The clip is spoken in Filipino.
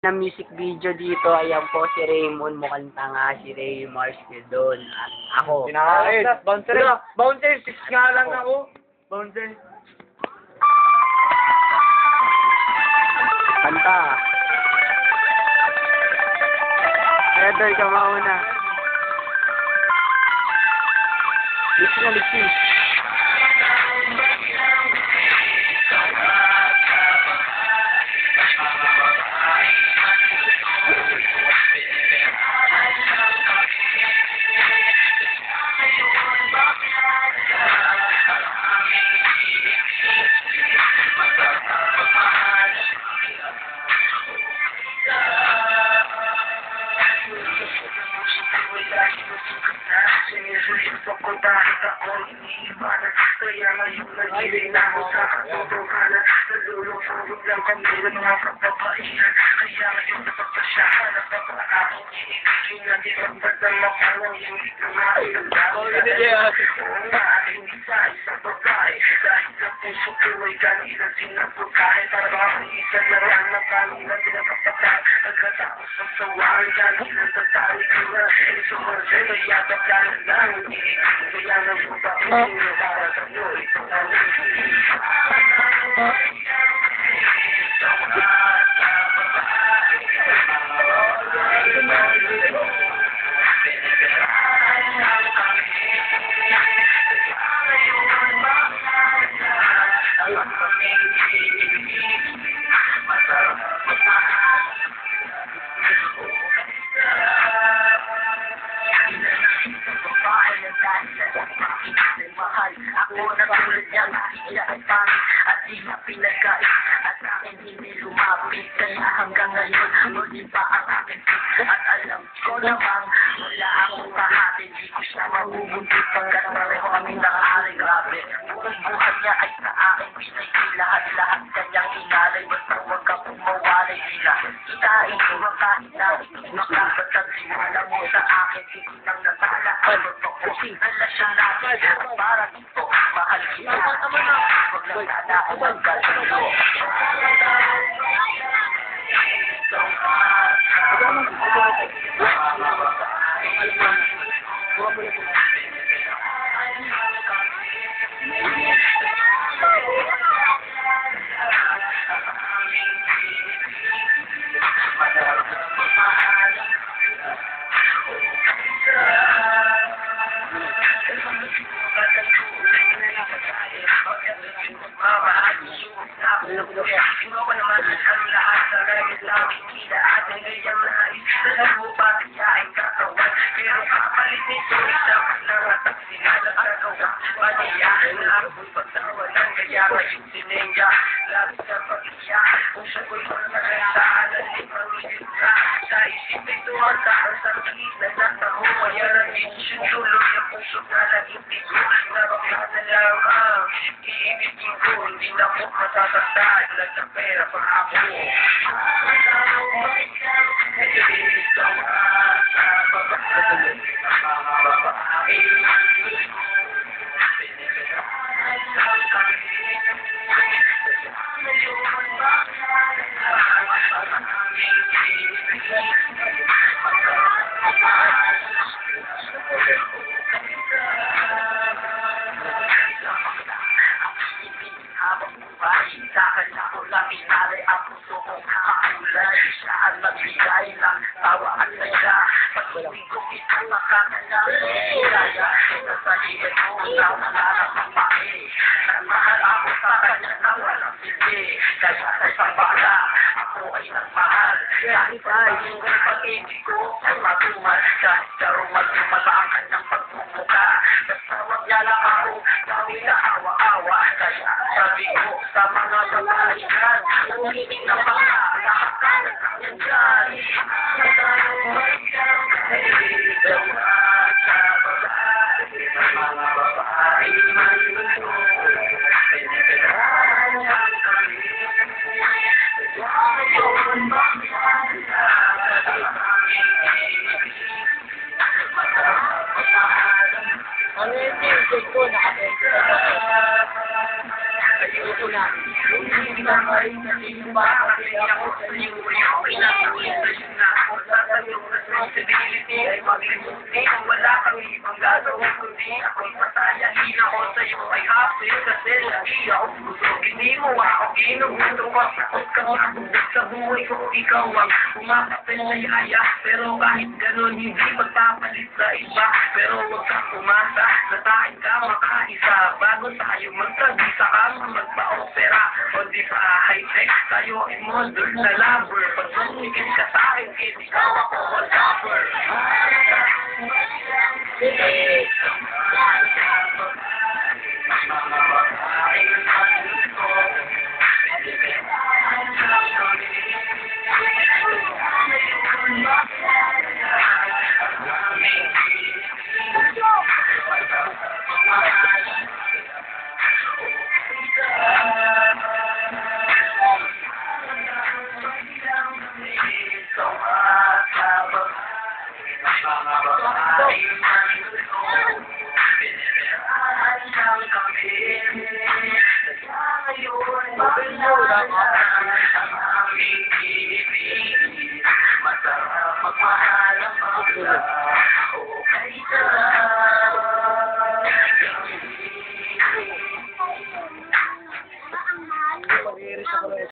Na music video dito, ayan po si Raymond, mukhang tanga si Raymars doon. At ako. Pinakain. Bouncer. Bouncer, 6 nga lang ako. Bouncer. Kanta. Heather, ka mauna. Listen na, listen. Dahil ako iniiwanan, kaya ngayon nagiging ako sa katotohanan. Nalulungkot lang kami ng mga kababaihan, kaya ngayon napagpasyahan at napakaakong inibigin natin ang batang makalang hindi kumain ng dami. Oo nga, hindi sa isang babae, dahil ang puso ko ay kanilang sinapagkain, para makakisan na lang na kanilang pinapapatay. Pagkatapos ng sawaan, kanilang tatawid ko na, isumansay na yata kanilang lang, kaya nang bubakin na para sa'yo, ito na ako na tulad niyang iyapan at di na pinagkait at akin hindi lumapit, kaya hanggang ngayon muli pa ang aking at alam ko namang wala akong kahati, di ko siya mabubunti pagkat pareho kami nakahari. Grabe, buong buhay niya ay sa akin pinay lahat kanyang inalay, basta huwag ka pumawalay nila kitain ko makahita makapatag simula mo sa akin, hindi nang natala ang totoo, ala siya natin para dito mahal kita, huwag lang sana ang kalito. Inuwa naman ang lahat sa langit na kikita at nagayang nais na nabubat niya ay katawan, pero kapalit nito isang nangatak sila na kagawa maniyahan na ako'y pagtawa ng kaya ngayon sinengga labi sa pag-iyak kung siya ko'y magkakasaan ng limang minuta sa isip ito ang taang sakit na nataho kaya nag-iisyon tuloy ang puso na nag-ibig ko na bakit na lang ang iibigin ko, hindi na po matatagdaan lang sa pera pa ako. Sa'kin ako lang inalay ang puso kong kakulay, saan magbigay ng tawa at saya, pag-ibig ko kitang makakalaki, kaya sa liit mo na manarap ang pae, nagmahal ako sa kanya na walang sige, kaya sa isang bala ako ay nagmahal, kahit ay yung pag-ibig ko ay matumal, kahit karong matumal ang kanyang pagmumuka, basta wag niya lang ako gawin na awa-awa, kaya sabi ko sa mga babahigan, uminig na baka lahat ka na kanyang dyan. Mga babae man ito, pinagdaan ang kami. Ngayon magkakala sa aming ibig. Ano yung music ko? Nakapagod ko na. Hindi ka may nasisimba kasi ako sa'yo ay pinatuloy sa'yo na ako sa iyong responsibility ay maglimuti kung wala kang ibang gagawin kundi ako'y pasayahin ako sa'yo ay happy kasi lagi ako busog hindi mo ako ginugusto ko sakot ka mabubog sa buhay ko ikaw ang umapapil na yaya pero kahit ganun hindi magpapalit sa iba pero huwag kang umasa na tayo ka makaisa bago tayo magkagisa ka magpa-opera o di pa high-tech tayo ay modern na lover pag sumigil ka sa akin kaya ikaw ako whatever Masarap magmahal ang mga